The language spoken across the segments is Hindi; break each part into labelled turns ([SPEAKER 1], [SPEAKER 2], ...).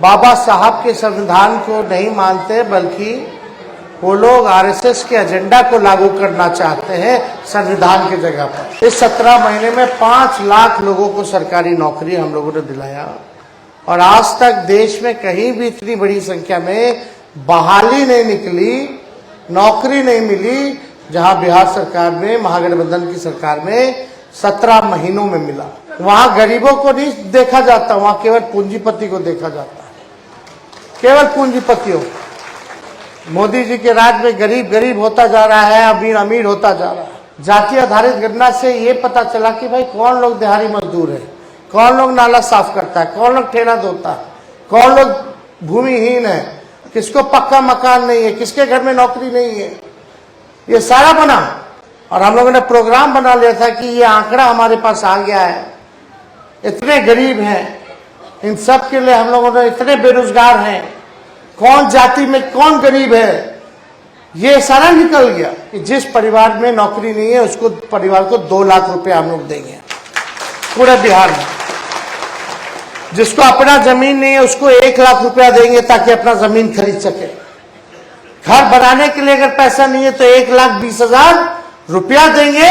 [SPEAKER 1] बाबा साहब के संविधान को नहीं मानते, बल्कि वो लोग आरएसएस के एजेंडा को लागू करना चाहते हैं संविधान की जगह पर। इस 17 महीने में 5 लाख लोगों को सरकारी नौकरी हम लोगों ने दिलाया और आज तक देश में कहीं भी इतनी बड़ी संख्या में बहाली नहीं निकली, नौकरी नहीं मिली, जहां बिहार सरकार में, महागठबंधन की सरकार में 17 महीनों में मिला। वहां गरीबों को नहीं देखा जाता, वहां केवल पूंजीपति को देखा जाता है, केवल पूंजीपतियों। मोदी जी के राज में गरीब गरीब होता जा रहा है, अमीर अमीर होता जा रहा है। जाति आधारित गणना से ये पता चला कि भाई कौन लोग दिहाड़ी मजदूर है, कौन लोग नाला साफ करता है, कौन लोग ठेला धोता है, कौन लोग भूमिहीन है, किसको पक्का मकान नहीं है, किसके घर में नौकरी नहीं है, ये सारा बना। और हम लोगों ने प्रोग्राम बना लिया था कि ये आंकड़ा हमारे पास आ गया है, इतने गरीब हैं, इन सब के लिए हम लोगों ने इतने बेरोजगार हैं, कौन जाति में कौन गरीब है, ये सारा निकल गया कि जिस परिवार में नौकरी नहीं है उसको परिवार को 2 लाख रुपए हम लोग देंगे पूरे बिहार में। जिसको अपना जमीन नहीं है उसको 1 लाख रुपया देंगे ताकि अपना जमीन खरीद सके। घर बनाने के लिए अगर पैसा नहीं है तो 1,20,000 रुपया देंगे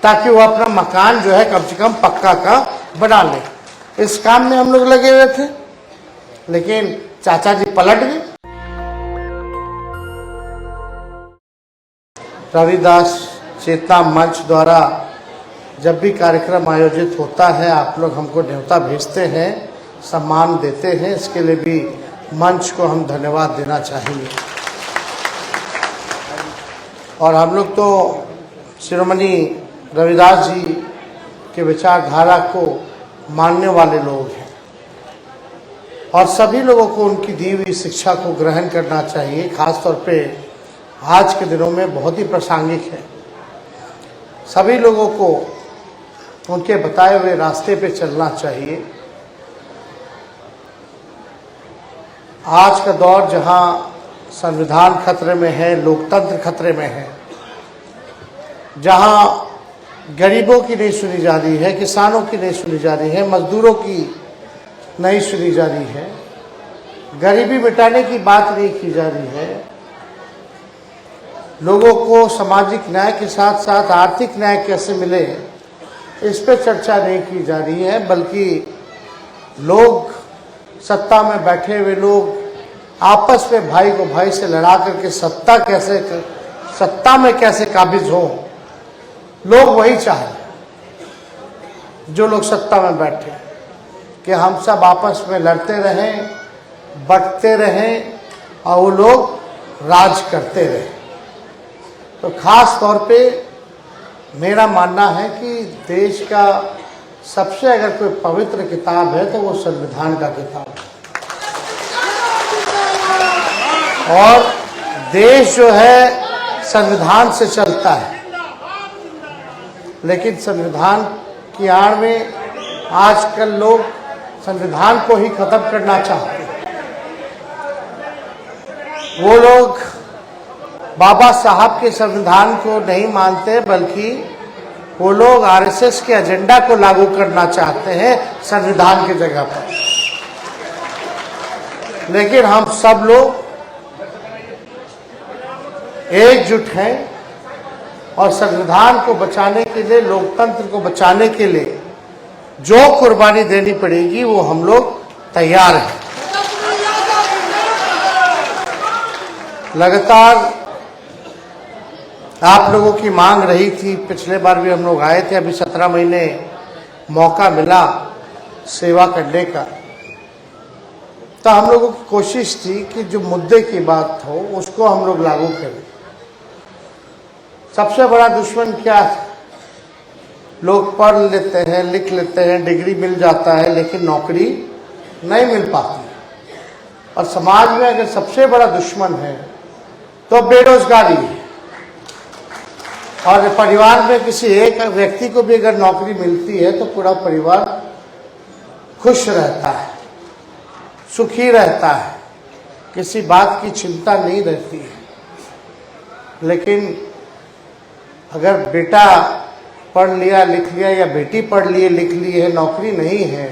[SPEAKER 1] ताकि वो अपना मकान जो है कम से कम पक्का का बना ले। इस काम में हम लोग लगे हुए थे, लेकिन चाचा जी पलट गए। रविदास चेतना मंच द्वारा जब भी कार्यक्रम आयोजित होता है, आप लोग हमको न्योता भेजते हैं, सम्मान देते हैं, इसके लिए भी मंच को हम धन्यवाद देना चाहेंगे। और हम लोग तो शिरोमणि रविदास जी के विचारधारा को मानने वाले लोग हैं और सभी लोगों को उनकी दी हुई शिक्षा को ग्रहण करना चाहिए। खासतौर पे आज के दिनों में बहुत ही प्रासंगिक है। सभी लोगों को उनके बताए हुए रास्ते पे चलना चाहिए। आज का दौर जहां संविधान खतरे में है, लोकतंत्र खतरे में है, जहां गरीबों की नहीं सुनी जा रही है, किसानों की नहीं सुनी जा रही है, मजदूरों की नहीं सुनी जा रही है, गरीबी मिटाने की बात नहीं की जा रही है, लोगों को सामाजिक न्याय के साथ साथ आर्थिक न्याय कैसे मिले इस पर चर्चा नहीं की जा रही है, बल्कि लोग, सत्ता में बैठे हुए लोग आपस में भाई को भाई से लड़ा करके सत्ता में कैसे काबिज हो, लोग वही चाहे जो लोग सत्ता में बैठे कि हम सब आपस में लड़ते रहें, बंटते रहें और वो लोग राज करते रहें। तो खास तौर पे मेरा मानना है कि देश का सबसे अगर कोई पवित्र किताब है तो वो संविधान का किताब है। और देश जो है संविधान से चलता है, लेकिन संविधान की आड़ में आजकल लोग संविधान को ही खत्म करना चाहते हैं। वो लोग बाबा साहब के संविधान को नहीं मानते, बल्कि वो लोग आरएसएस के एजेंडा को लागू करना चाहते हैं संविधान की जगह पर। लेकिन हम सब लोग एकजुट हैं और संविधान को बचाने के लिए, लोकतंत्र को बचाने के लिए जो कुर्बानी देनी पड़ेगी वो हम लोग तैयार हैं। लगातार आप लोगों की मांग रही थी, पिछले बार भी हम लोग आए थे, अभी 17 महीने मौका मिला सेवा करने का, तो हम लोगों की कोशिश थी कि जो मुद्दे की बात हो उसको हम लोग लागू करें। सबसे बड़ा दुश्मन क्या है? लोग पढ़ लेते हैं, लिख लेते हैं, डिग्री मिल जाता है, लेकिन नौकरी नहीं मिल पाती। और समाज में अगर सबसे बड़ा दुश्मन है तो बेरोजगारी है। और परिवार में किसी एक व्यक्ति को भी अगर नौकरी मिलती है तो पूरा परिवार खुश रहता है, सुखी रहता है, किसी बात की चिंता नहीं रहती है। लेकिन अगर बेटा पढ़ लिया लिख लिया या बेटी पढ़ लिए लिख ली है, नौकरी नहीं है,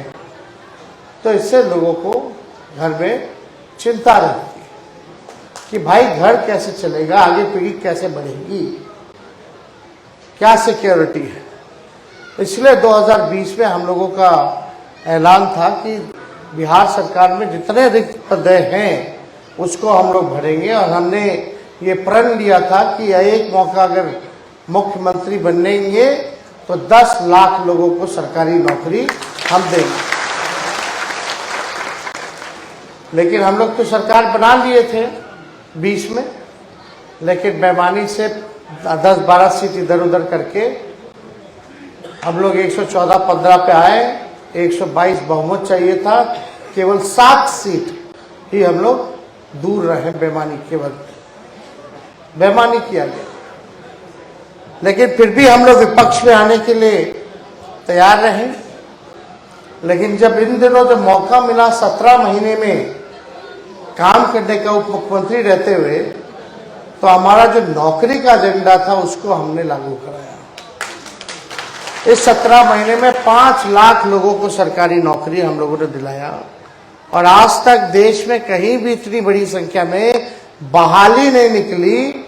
[SPEAKER 1] तो इससे लोगों को घर में चिंता रहती है कि भाई घर कैसे चलेगा, आगे पीढ़ी कैसे बढ़ेगी, क्या सिक्योरिटी है। इसलिए 2020 में हम लोगों का ऐलान था कि बिहार सरकार में जितने रिक्त पद हैं उसको हम लोग भरेंगे, और हमने ये प्रण लिया था कि एक मौका अगर मुख्यमंत्री बनेंगे तो 10 लाख लोगों को सरकारी नौकरी हम देंगे। लेकिन हम लोग तो सरकार बना लिए थे 20 में, लेकिन बेईमानी से 10-12 सीट इधर उधर करके हम लोग 114-15 पे आए। 122 बहुमत चाहिए था, केवल 7 सीट ही हम लोग दूर रहे बेईमानी के वक्त, बेईमानी किया गया। लेकिन फिर भी हम लोग विपक्ष में आने के लिए तैयार रहे। लेकिन जब इन दिनों जो मौका मिला 17 महीने में काम करने का उप मुख्यमंत्री रहते हुए, तो हमारा जो नौकरी का एजेंडा था उसको हमने लागू कराया। इस 17 महीने में 5 लाख लोगों को सरकारी नौकरी हम लोगों ने दिलाया, और आज तक देश में कहीं भी इतनी बड़ी संख्या में बहाली नहीं निकली,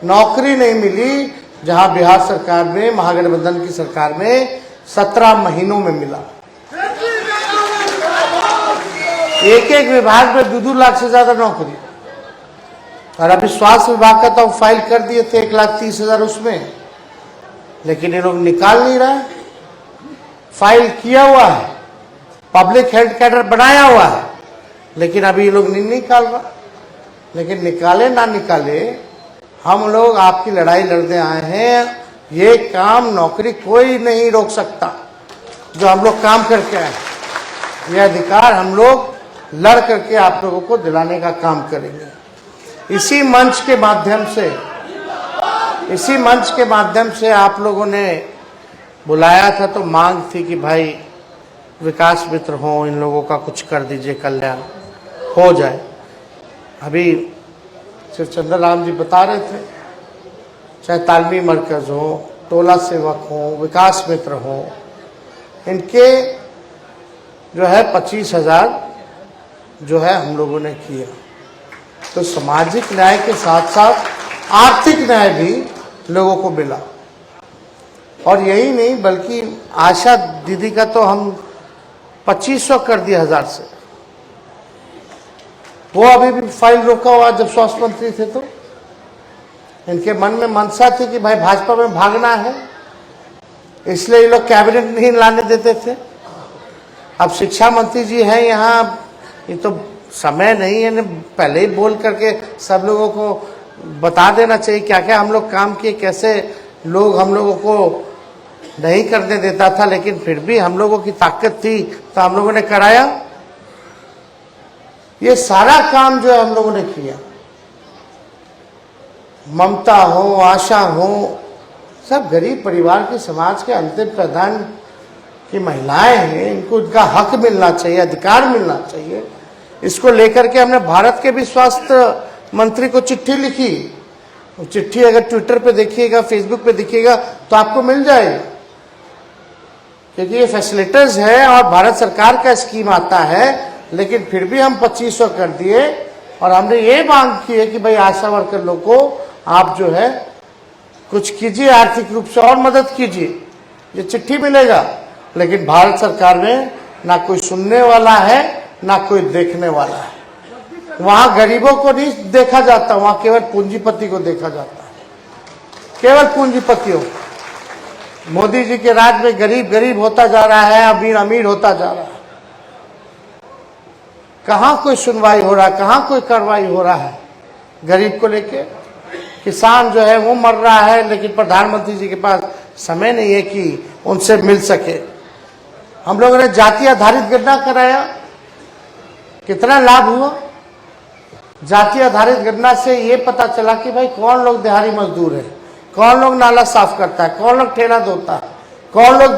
[SPEAKER 1] नौकरी नहीं मिली, जहां बिहार सरकार में, महागठबंधन की सरकार में 17 महीनों में मिला। एक एक विभाग में 2-2 लाख से ज्यादा नौकरी। और अभी स्वास्थ्य विभाग का तो फाइल कर दिए थे 1,30,000 उसमें, लेकिन ये लोग निकाल नहीं रहे। फाइल किया हुआ है, पब्लिक हेल्थ कैडर बनाया हुआ है, लेकिन अभी ये लोग नहीं निकाल रहा। लेकिन निकाले ना निकाले, हम लोग आपकी लड़ाई लड़ने आए हैं। ये काम, नौकरी कोई नहीं रोक सकता जो हम लोग काम करके आए। ये अधिकार हम लोग लड़ करके आप लोगों को दिलाने का काम करेंगे। इसी मंच के माध्यम से आप लोगों ने बुलाया था, तो मांग थी कि भाई विकास मित्र हो, इन लोगों का कुछ कर दीजिए, कल्याण हो जाए। अभी श्री चंद्र राम जी बता रहे थे, चाहे तालमी मरकज हो, टोला सेवक हो, विकास मित्र हो, इनके जो है 25,000 जो है हम लोगों ने किया। तो सामाजिक न्याय के साथ साथ आर्थिक न्याय भी लोगों को मिला। और यही नहीं, बल्कि आशा दीदी का तो हम 2500 कर दिया 1000 से। वो अभी भी फाइल रोका हुआ जब स्वास्थ्य मंत्री थे, तो इनके मन में मनसा थी कि भाई भाजपा में भागना है, इसलिए ये लोग कैबिनेट नहीं लाने देते थे। अब शिक्षा मंत्री जी हैं यहाँ, ये तो समय नहीं है, पहले ही बोल करके सब लोगों को बता देना चाहिए क्या क्या हम लोग काम किए, कैसे लोग हम लोगों को नहीं करने देता था। लेकिन फिर भी हम लोगों की ताकत थी तो हम लोगों ने कराया। ये सारा काम जो हम लोगों ने किया, ममता हो, आशा हो, सब गरीब परिवार के, समाज के अंतिम प्रधान की महिलाएं हैं, इनको उनका हक मिलना चाहिए, अधिकार मिलना चाहिए। इसको लेकर के हमने भारत के भी स्वास्थ्य मंत्री को चिट्ठी लिखी। वो चिट्ठी अगर ट्विटर पे देखिएगा, फेसबुक पे दिखेगा तो आपको मिल जाएगा, क्योंकि ये फैसिलिटीज है और भारत सरकार का स्कीम आता है। लेकिन फिर भी हम 2500 कर दिए, और हमने ये मांग की है कि भाई आशा वर्कर लोग को आप जो है कुछ कीजिए, आर्थिक रूप से और मदद कीजिए। ये चिट्ठी मिलेगा, लेकिन भारत सरकार में ना कोई सुनने वाला है ना कोई देखने वाला है। वहां गरीबों को नहीं देखा जाता, वहां केवल पूंजीपति को देखा जाता है, केवल पूंजीपतियों। मोदी जी के राज में गरीब गरीब होता जा रहा है, अमीर अमीर होता जा रहा है। कहां कोई सुनवाई हो रहा है, कहां कोई कार्रवाई हो रहा है गरीब को लेके। किसान जो है वो मर रहा है, लेकिन प्रधानमंत्री जी के पास समय नहीं है कि उनसे मिल सके। हम लोगों ने जाति आधारित गणना कराया, कितना लाभ हुआ। जाति आधारित गणना से ये पता चला कि भाई कौन लोग दिहाड़ी मजदूर है, कौन लोग नाला साफ करता है, कौन लोग ठेला धोता है, कौन लोग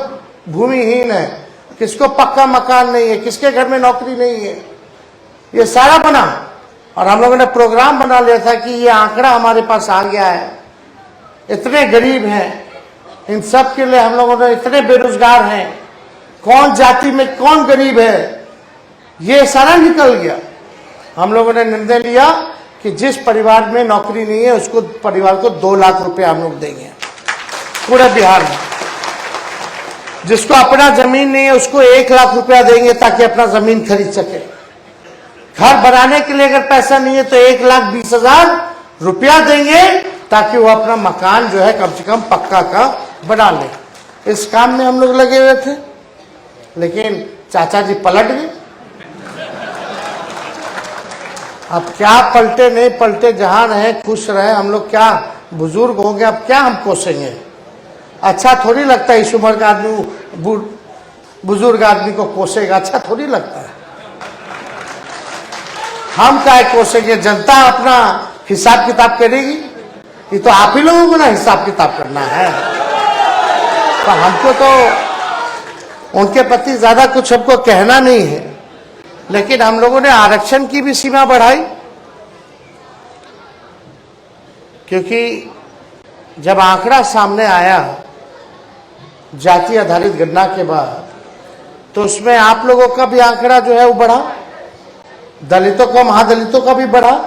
[SPEAKER 1] भूमिहीन है, किसको पक्का मकान नहीं है, किसके घर में नौकरी नहीं है। ये सारा बना, और हम लोगों ने प्रोग्राम बना लिया था कि ये आंकड़ा हमारे पास आ गया है, इतने गरीब हैं, इन सब के लिए हम लोगों ने, इतने बेरोजगार हैं, कौन जाति में कौन गरीब है, ये सारा निकल गया। हम लोगों ने निर्णय लिया कि जिस परिवार में नौकरी नहीं है उसको परिवार को 2 लाख रुपए हम लोग देंगे पूरे बिहार में। जिसको अपना जमीन नहीं है उसको 1 लाख रुपया देंगे ताकि अपना जमीन खरीद सके। घर बनाने के लिए अगर पैसा नहीं है तो 1,20,000 रुपया देंगे ताकि वो अपना मकान जो है कम से कम पक्का का बना ले। इस काम में हम लोग लगे हुए थे, लेकिन चाचा जी पलट गए। अब क्या पलटे नहीं पलटे, जहां रहे खुश रहे। हम लोग क्या बुजुर्ग हो गए, अब क्या हम कोसेंगे। अच्छा थोड़ी लगता है इस उम्र का आदमी बुजुर्ग आदमी को कोसेगा, अच्छा थोड़ी लगता है। हम क्या कोसेंगे, जनता अपना हिसाब किताब करेगी। ये तो आप ही लोगों को ना हिसाब किताब करना है। तो हमको तो उनके प्रति ज्यादा कुछ हमको कहना नहीं है, लेकिन हम लोगों ने आरक्षण की भी सीमा बढ़ाई, क्योंकि जब आंकड़ा सामने आया जाति आधारित गणना के बाद, तो उसमें आप लोगों का भी आंकड़ा जो है वो बढ़ा, दलितों का, महादलितों का भी बढ़ा,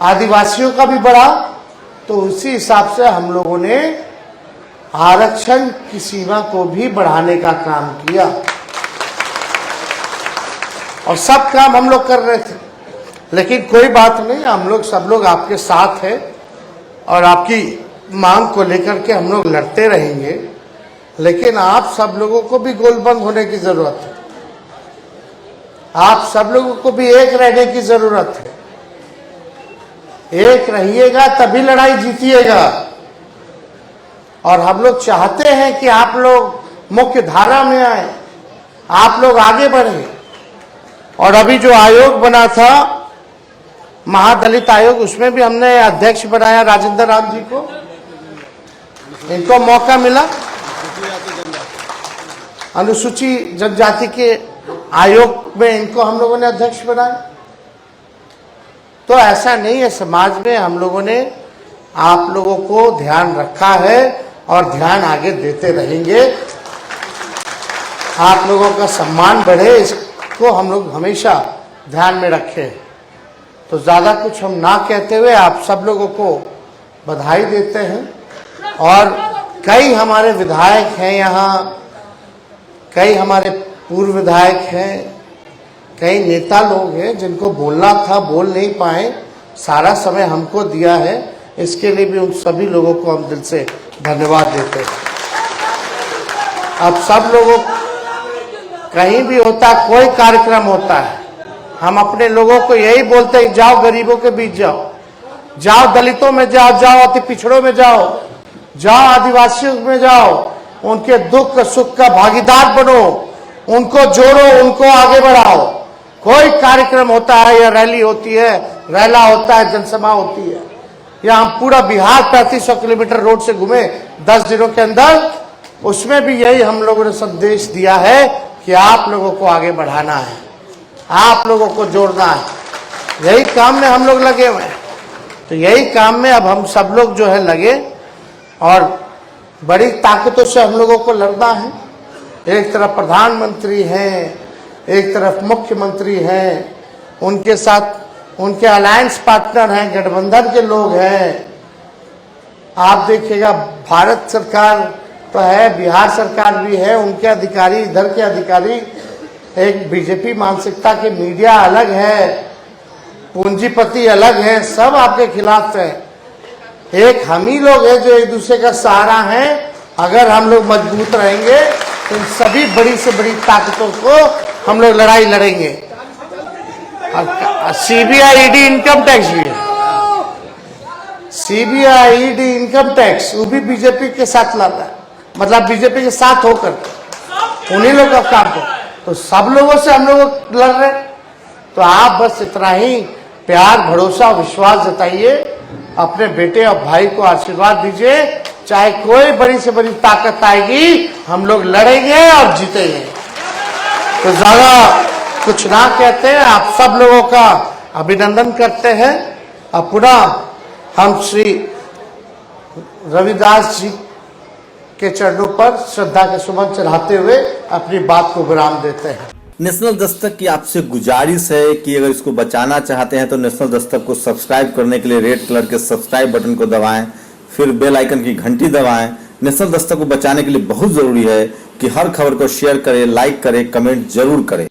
[SPEAKER 1] आदिवासियों का भी बढ़ा। तो उसी हिसाब से हम लोगों ने आरक्षण की सीमा को भी बढ़ाने का काम किया, और सब काम हम लोग कर रहे थे। लेकिन कोई बात नहीं, हम लोग सब लोग आपके साथ हैं और आपकी मांग को लेकर के हम लोग लड़ते रहेंगे। लेकिन आप सब लोगों को भी गोलबंद होने की जरूरत है, आप सब लोगों को भी एक रहने की जरूरत है। एक रहिएगा तभी लड़ाई जीतिएगा। और हम लोग चाहते हैं कि आप लोग मुख्य धारा में आए, आप लोग आगे बढ़े। और अभी जो आयोग बना था महादलित आयोग, उसमें भी हमने अध्यक्ष बनाया राजेंद्र राम जी को। इनको मौका मिला, अनुसूचित जनजाति के आयोग में इनको हम लोगों ने अध्यक्ष बनाया। तो ऐसा नहीं है, समाज में हम लोगों ने आप लोगों को ध्यान रखा है और ध्यान आगे देते रहेंगे। आप लोगों का सम्मान बढ़े, इसको हम लोग हमेशा ध्यान में रखें। तो ज़्यादा कुछ हम ना कहते हुए आप सब लोगों को बधाई देते हैं। और कई हमारे विधायक हैं यहाँ, कई हमारे पूर्व विधायक हैं, कई नेता लोग हैं जिनको बोलना था बोल नहीं पाए, सारा समय हमको दिया है। इसके लिए भी उन सभी लोगों को हम दिल से धन्यवाद देते हैं। अब सब लोगों, कहीं भी होता कोई कार्यक्रम होता है, हम अपने लोगों को यही बोलते हैं, जाओ गरीबों के बीच जाओ, जाओ दलितों में जाओ, जाओ अति पिछड़ों में जाओ, जाओ आदिवासियों में जाओ, उनके दुख सुख का भागीदार बनो, उनको जोड़ो, उनको आगे बढ़ाओ। कोई कार्यक्रम होता है या रैली होती है, रैला होता है, जनसभा होती है, या हम पूरा बिहार 3500 किलोमीटर रोड से घूमे 10 दिनों के अंदर, उसमें भी यही हम लोगों ने संदेश दिया है कि आप लोगों को आगे बढ़ाना है, आप लोगों को जोड़ना है। यही काम में हम लोग लगे हुए हैं। तो यही काम में अब हम सब लोग जो है लगे, और बड़ी ताकतों से हम लोगों को लड़ना है। एक तरफ प्रधानमंत्री हैं, एक तरफ मुख्यमंत्री हैं, उनके साथ उनके अलायंस पार्टनर हैं, गठबंधन के लोग हैं। आप देखिएगा भारत सरकार तो है, बिहार सरकार भी है, उनके अधिकारी, इधर के अधिकारी एक बीजेपी मानसिकता के, मीडिया अलग है, पूंजीपति अलग है, सब आपके खिलाफ है। एक हम ही लोग हैं जो एक दूसरे का सहारा हैं। अगर हम लोग मजबूत रहेंगे तो इन सभी बड़ी से बड़ी ताकतों को हम लोग लड़ाई लड़ेंगे। सीबीआई ईडी इनकम टैक्स भी है, सीबीआई ईडी इनकम टैक्स, वो भी बीजेपी के साथ लड़ रहा है, मतलब बीजेपी के साथ होकर उन्हीं लोग का काम हो। तो सब लोगों से हम लोग लड़ रहे। तो आप बस इतना ही प्यार, भरोसा, विश्वास जताइए, अपने बेटे और भाई को आशीर्वाद दीजिए। चाहे कोई बड़ी से बड़ी ताकत आएगी, हम लोग लड़ेंगे और जीतेंगे। तो ज्यादा कुछ ना कहते हैं, आप सब लोगों का अभिनंदन करते हैं। अब पुनः हम श्री रविदास जी के चरणों पर श्रद्धा के सुमन चढ़ाते हुए अपनी बात को विराम देते हैं।
[SPEAKER 2] नेशनल दस्तक की आपसे गुजारिश है कि अगर इसको बचाना चाहते हैं तो नेशनल दस्तक को सब्सक्राइब करने के लिए रेड कलर के सब्सक्राइब बटन को दबाएं, फिर बेल आइकन की घंटी दबाएं। नेशनल दस्तक को बचाने के लिए बहुत जरूरी है कि हर खबर को शेयर करें, लाइक करें, कमेंट जरूर करें।